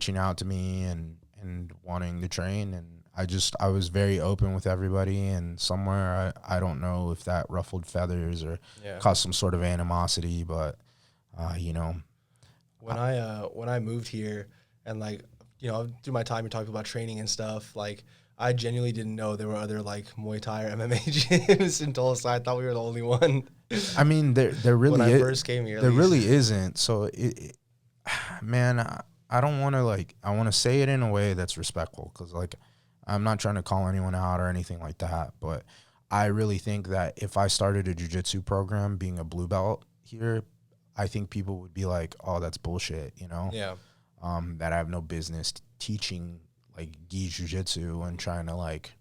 reaching out to me and wanting to train. And I was very open with everybody. And somewhere, I don't know if that ruffled feathers or caused some sort of animosity, but, you know. When I moved here and, like, you know, through my time, you're talking about training and stuff, like, I genuinely didn't know there were other, like, Muay Thai or MMA gyms in Tulsa. I thought we were the only one. I mean, there really when I first came here, there really isn't. So, man, I don't want to, like, I want to say it in a way that's respectful, because, like, I'm not trying to call anyone out or anything like that. But I really think that if I started a jiu-jitsu program being a blue belt here, I think people would be like, oh, that's bullshit, you know? Yeah. That I have no business teaching, like, gi jiu-jitsu and trying to, like,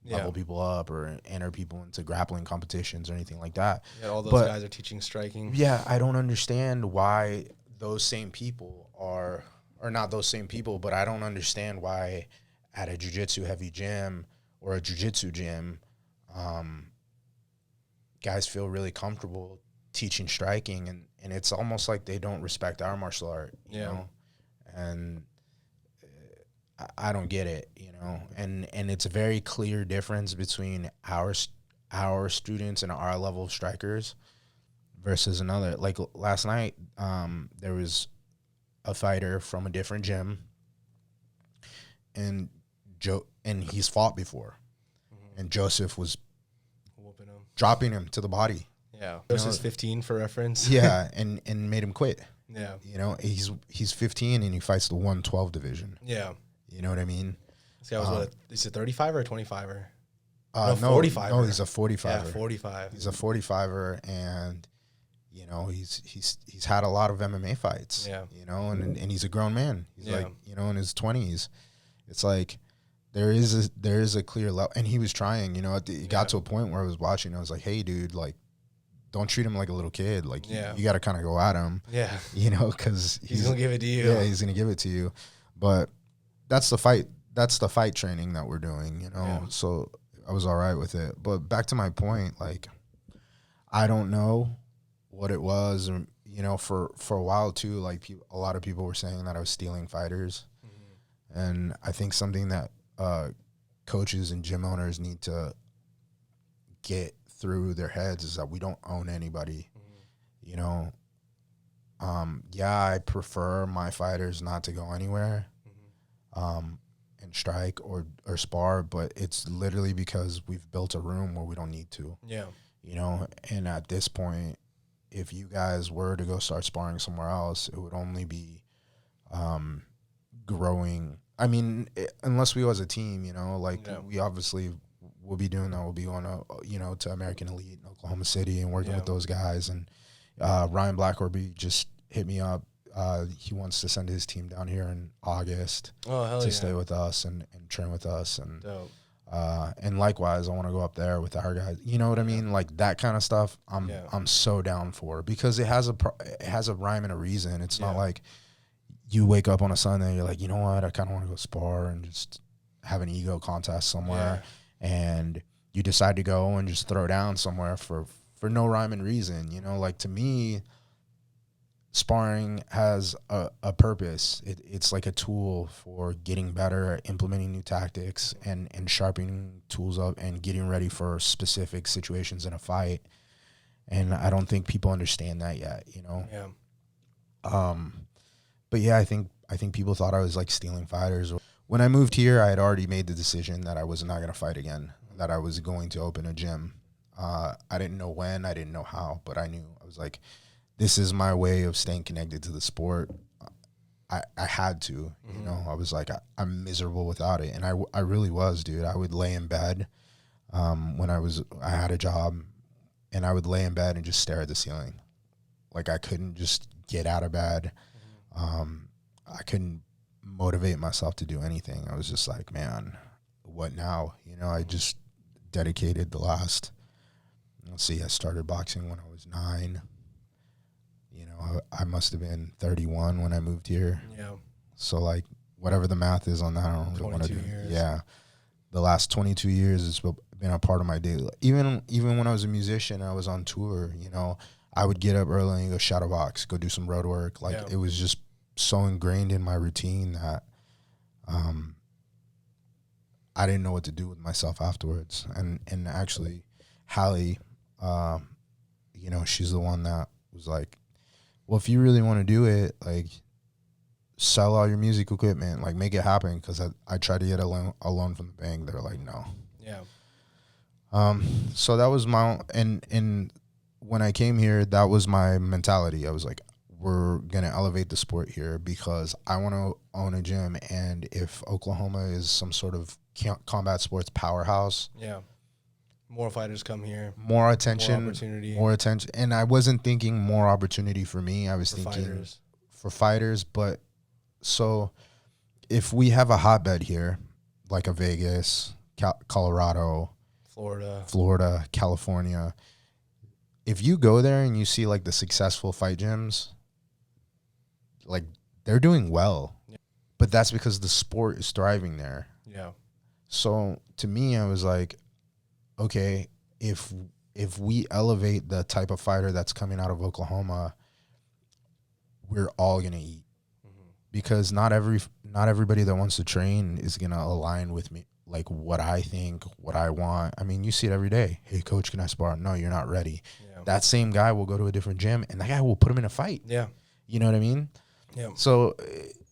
level people up or enter people into grappling competitions or anything like that. Yeah, all those guys are teaching striking. Yeah, I don't understand why those same people are, or not those same people, but I don't understand why at a jiu-jitsu heavy gym or a jiu-jitsu gym, guys feel really comfortable teaching striking, and it's almost like they don't respect our martial art, you know? And I don't get it, you know? And it's a very clear difference between our students and our level of strikers versus another. Like last night, there was a fighter from a different gym, and he's fought before, and Joseph was whooping him, dropping him to the body. Yeah, Joseph's 15 for reference. Yeah, and made him quit. Yeah, you know, he's 15 and he fights the 112 division. Yeah, you know what I mean. This guy was what? Is it 35er or 25er? No, 45er. No, he's a 45er. Yeah, 45. He's a 45er, and you know, he's had a lot of MMA fights. Yeah, you know, and he's a grown man. He's like, you know, in his 20s. It's like there is a clear level, and he was trying. You know, it got to a point where I was watching. I was like, hey, dude, like, don't treat him like a little kid. Like, you got to kind of go at him. Yeah, you know, because he's gonna give it to you. Yeah, he's gonna give it to you. But that's the fight. That's the fight training that we're doing. You know, so I was all right with it. But back to my point, like, I don't know what it was. Or, you know, for a while too, like a lot of people were saying that I was stealing fighters, and I think something that coaches and gym owners need to get through their heads is that we don't own anybody. You know, I prefer my fighters not to go anywhere and strike or spar, but it's literally because we've built a room where we don't need to. Yeah. You know, and at this point, if you guys were to go start sparring somewhere else, it would only be growing. I mean, unless we go as a team, you know, like we obviously will be doing that. We'll be going to, you know, to American Elite in Oklahoma City and working with those guys. And Ryan Blackorby just hit me up. He wants to send his team down here in August to stay with us and train with us. And likewise, I want to go up there with our guys. You know what I mean? Like that kind of stuff. I'm so down for, because it has a rhyme and a reason. It's not like you wake up on a Sunday and you're like, you know what, I kind of want to go spar and just have an ego contest somewhere, and you decide to go and just throw down somewhere for no rhyme and reason. You know, like, to me, sparring has a purpose. It's like a tool for getting better at implementing new tactics and sharpening tools up and getting ready for specific situations in a fight. And I don't think people understand that yet, you know? Yeah. But yeah, I think people thought I was like stealing fighters. When I moved here, I had already made the decision that I was not going to fight again, that I was going to open a gym. I didn't know when, I didn't know how, but I knew. I was like, this is my way of staying connected to the sport. I had to, you know. I was like, I'm miserable without it. And I really was, dude. I would lay in bed when I had a job, and I would lay in bed and just stare at the ceiling. Like, I couldn't just get out of bed. I couldn't motivate myself to do anything. I was just like, man, what now? You know, I just dedicated the last, I started boxing when I was 9. You know, I must have been 31 when I moved here. Yeah. So, like, whatever the math is on that, I don't really want to do. Years. Yeah. The last 22 years has been a part of my daily life. Even when I was a musician, I was on tour, you know, I would get up early and go shadow box, go do some road work. Like, it was just so ingrained in my routine that I didn't know what to do with myself afterwards. And actually, Hallie, you know, she's the one that was like, well, if you really want to do it, like, sell all your music equipment, like, make it happen. Because I tried to get a loan from the bank. They're like, no. Yeah. So that was and when I came here, that was my mentality. I was like, we're going to elevate the sport here because I want to own a gym. And if Oklahoma is some sort of combat sports powerhouse, yeah, more fighters come here, more attention, more attention. And I wasn't thinking more opportunity for me. I was thinking for fighters. But so if we have a hotbed here, like a Vegas, Colorado, Florida, California, if you go there and you see like the successful fight gyms, like, they're doing well, but that's because the sport is thriving there. Yeah. So to me, I was like, okay, if we elevate the type of fighter that's coming out of Oklahoma, we're all gonna eat, because not everybody that wants to train is gonna align with me, like what I think, what I want. I mean, you see it every day. Hey, coach, can I spar? No, you're not ready. Yeah. That same guy will go to a different gym, and that guy will put him in a fight. Yeah. You know what I mean? Yeah. So,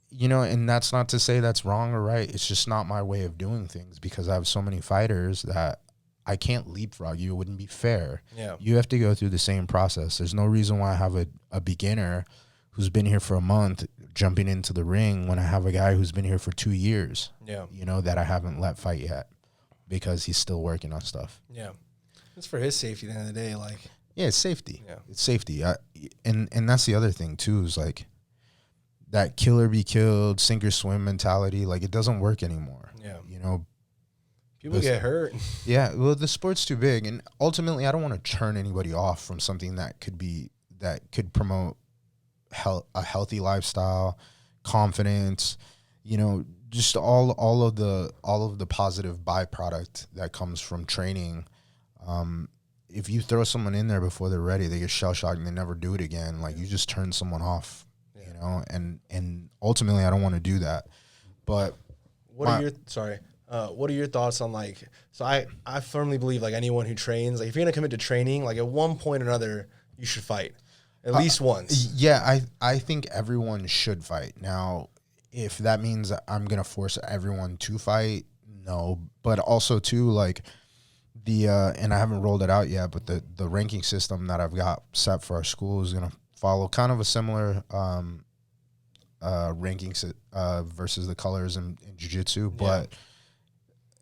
you know, and that's not to say that's wrong or right. It's just not my way of doing things, because I have so many fighters that I can't leapfrog you. It wouldn't be fair. Yeah. You have to go through the same process. There's no reason why I have a beginner who's been here for a month jumping into the ring when I have a guy who's been here for 2 years. Yeah. You know, that I haven't let fight yet because he's still working on stuff. Yeah. It's for his safety at the end of the day. Like, yeah, it's safety. Yeah. It's safety. And that's the other thing too, is like that kill or be killed, sink or swim mentality. Like, it doesn't work anymore. Yeah. You know, people get hurt. Yeah. Well, the sport's too big. And ultimately, I don't want to turn anybody off from something that could promote a healthy lifestyle, confidence, you know, just all of the positive byproduct that comes from training. If you throw someone in there before they're ready, they get shell shocked and they never do it again. Like, you just turn someone off, you know, and ultimately I don't want to do that. But what are your thoughts on, like, so I firmly believe, like, anyone who trains, like, if you're going to commit to training, like, at one point or another, you should fight at least once. Yeah. I think everyone should fight. Now, if that means that I'm going to force everyone to fight, no, but also too, like, and I haven't rolled it out yet, but the ranking system that I've got set for our school is going to follow kind of a similar rankings versus the colors in jiu-jitsu, but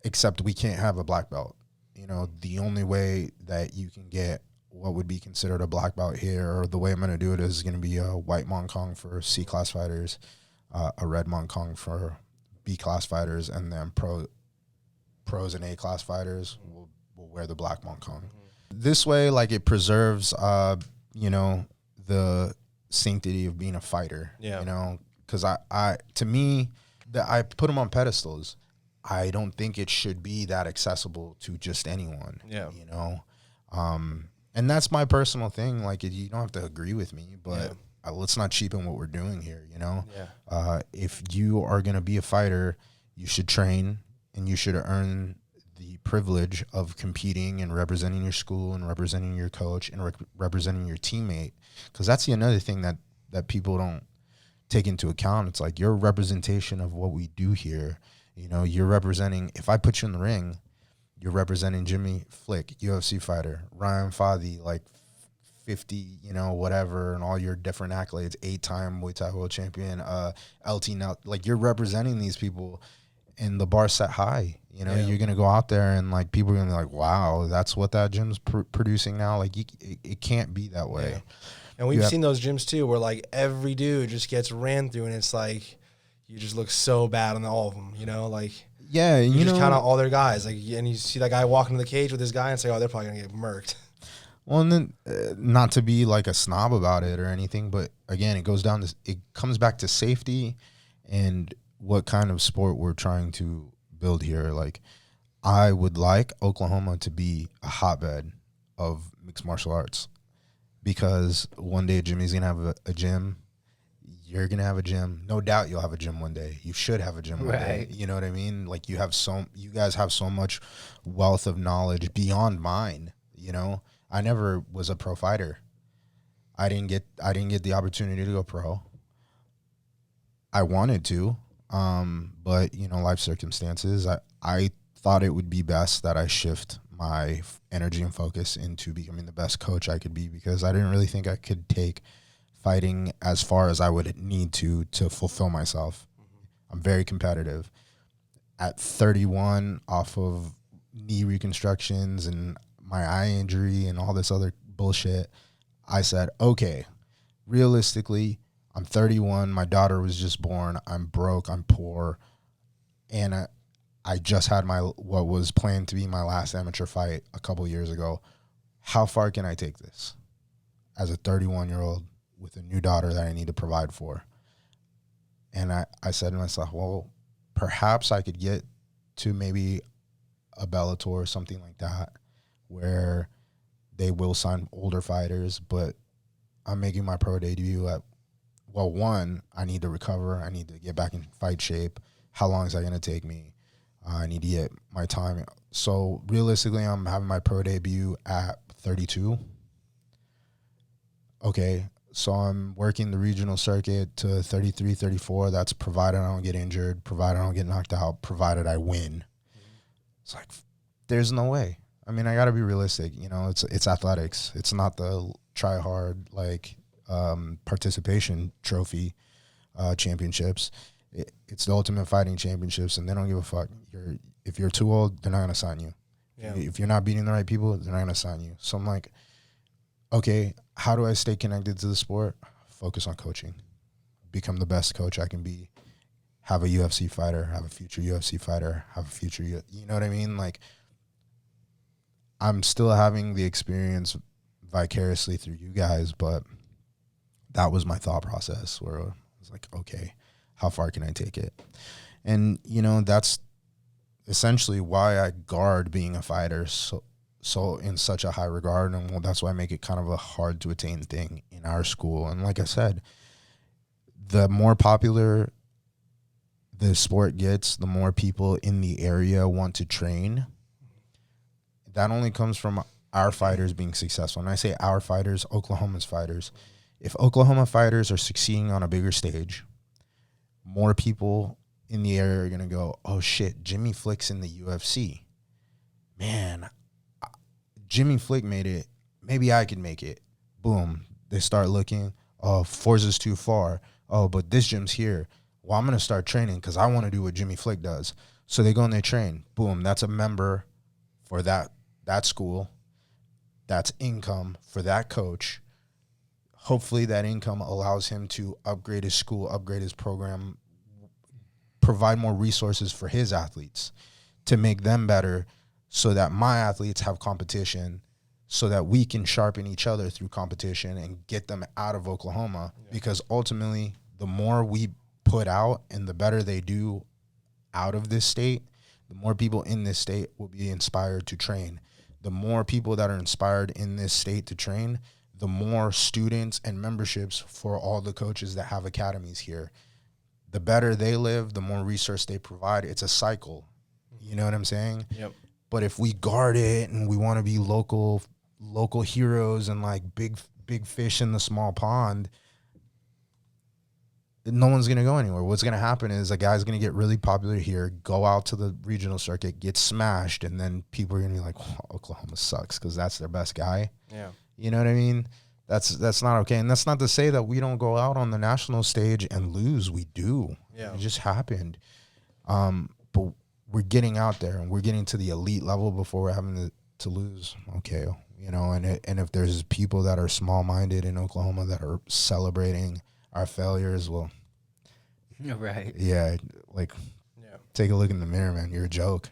except we can't have a black belt. You know, the only way that you can get what would be considered a black belt here, or the way I'm going to do it, is going to be a white Mong for C-class fighters, a red Mong for B-class fighters, and then pros and A-class fighters will wear the black Mong. This way, like, it preserves, you know, the sanctity of being a fighter. Yeah. You know, because to me, I put them on pedestals. I don't think it should be that accessible to just anyone. Yeah. You know, and that's my personal thing. Like, you don't have to agree with me, but let's not cheapen what we're doing here. You know, if you are going to be a fighter, you should train, and you should earn the privilege of competing and representing your school and representing your coach and representing your teammate. Because that's another thing that people don't take into account. It's like, you're a representation of what we do here. You know, you're representing, if I put you in the ring, you're representing Jimmy Flick, UFC fighter, Ryan Fadi, like 50, you know, whatever, and all your different accolades, 8-time Muay Thai world champion, LT now, like, you're representing these people, and the bar set high. You know, you're going to go out there and, like, people are going to be like, wow, that's what that gym's producing now. Like, it can't be that way. Yeah. And we've seen those gyms too, where, like, every dude just gets ran through, and it's like, you just look so bad on all of them, you know, like, yeah, you just count out all their guys, like, and you see that guy walking to the cage with his guy and say, oh, they're probably gonna get murked. Well, and then not to be like a snob about it or anything, but again, it comes back to safety and what kind of sport we're trying to build here. Like, I would like Oklahoma to be a hotbed of mixed martial arts, because one day Jimmy's gonna have a gym. you're going to have a gym. No doubt you'll have a gym one day. You should have a gym one day. You know what I mean? Like, you guys have so much wealth of knowledge beyond mine, you know? I never was a pro fighter. I didn't get the opportunity to go pro. I wanted to, but, you know, life circumstances, I thought it would be best that I shift my energy and focus into becoming the best coach I could be, because I didn't really think I could take fighting as far as I would need to fulfill myself. I'm very competitive. At 31, off of knee reconstructions and my eye injury and all this other bullshit, I said, okay, realistically, I'm 31. My daughter was just born. I'm broke. I'm poor. And I just had what was planned to be my last amateur fight a couple years ago. How far can I take this as a 31-year-old with a new daughter that I need to provide for? And I said to myself, well, perhaps I could get to maybe a Bellator or something like that, where they will sign older fighters, but I'm making my pro debut at, well, one, I need to recover. I need to get back in fight shape. How long is that going to take me? I need to get my time. So realistically, I'm having my pro debut at 32. Okay, so I'm working the regional circuit to 33, 34. That's provided I don't get injured, provided I don't get knocked out, provided I win. It's like, there's no way. I mean, I got to be realistic. You know, it's athletics. It's not the try hard, like, participation trophy championships. It's the Ultimate Fighting Championships, and they don't give a fuck. If you're too old, they're not going to sign you. Yeah. If you're not beating the right people, they're not going to sign you. So I'm like, okay, how do I stay connected to the sport? Focus on coaching. Become the best coach I can be. Have a UFC fighter, have a future UFC fighter, have a future, you know what I mean? Like, I'm still having the experience vicariously through you guys, but that was my thought process, where I was like, okay, how far can I take it? And, you know, that's essentially why I guard being a fighter so in such a high regard, and well, that's why I make it kind of a hard to attain thing in our school. And like I said, the more popular the sport gets, the more people in the area want to train. That only comes from our fighters being successful. And I say our fighters, Oklahoma's fighters. If Oklahoma fighters are succeeding on a bigger stage, more people in the area are going to go, oh shit, Jimmy Flick's in the UFC. Man, Jimmy Flick made it. Maybe I could make it. Boom. They start looking. Oh, Forza's too far. Oh, but this gym's here. Well, I'm going to start training because I want to do what Jimmy Flick does. So they go and they train. Boom. That's a member for that school. That's income for that coach. Hopefully that income allows him to upgrade his school, upgrade his program, provide more resources for his athletes to make them better, so that my athletes have competition, so that we can sharpen each other through competition and get them out of Oklahoma. Yeah. Because ultimately, the more we put out and the better they do out of this state, the more people in this state will be inspired to train. The more people that are inspired in this state to train, the more students and memberships for all the coaches that have academies here. The better they live, the more resource they provide. It's a cycle. You know what I'm saying? Yep. But if we guard it and we want to be local heroes and like big fish in the small pond, no one's going to go anywhere. What's going to happen is a guy's going to get really popular here, go out to the regional circuit, get smashed, and then people are going to be like, oh, Oklahoma sucks because that's their best guy. Yeah. You know what I mean? That's not okay. And that's not to say that we don't go out on the national stage and lose. We do. Yeah. It just happened. But we're getting out there and we're getting to the elite level before we're having to lose. Okay. You know, and if there's people that are small-minded in Oklahoma that are celebrating our failures, well, right. Yeah, like, take a look in the mirror, man. You're a joke.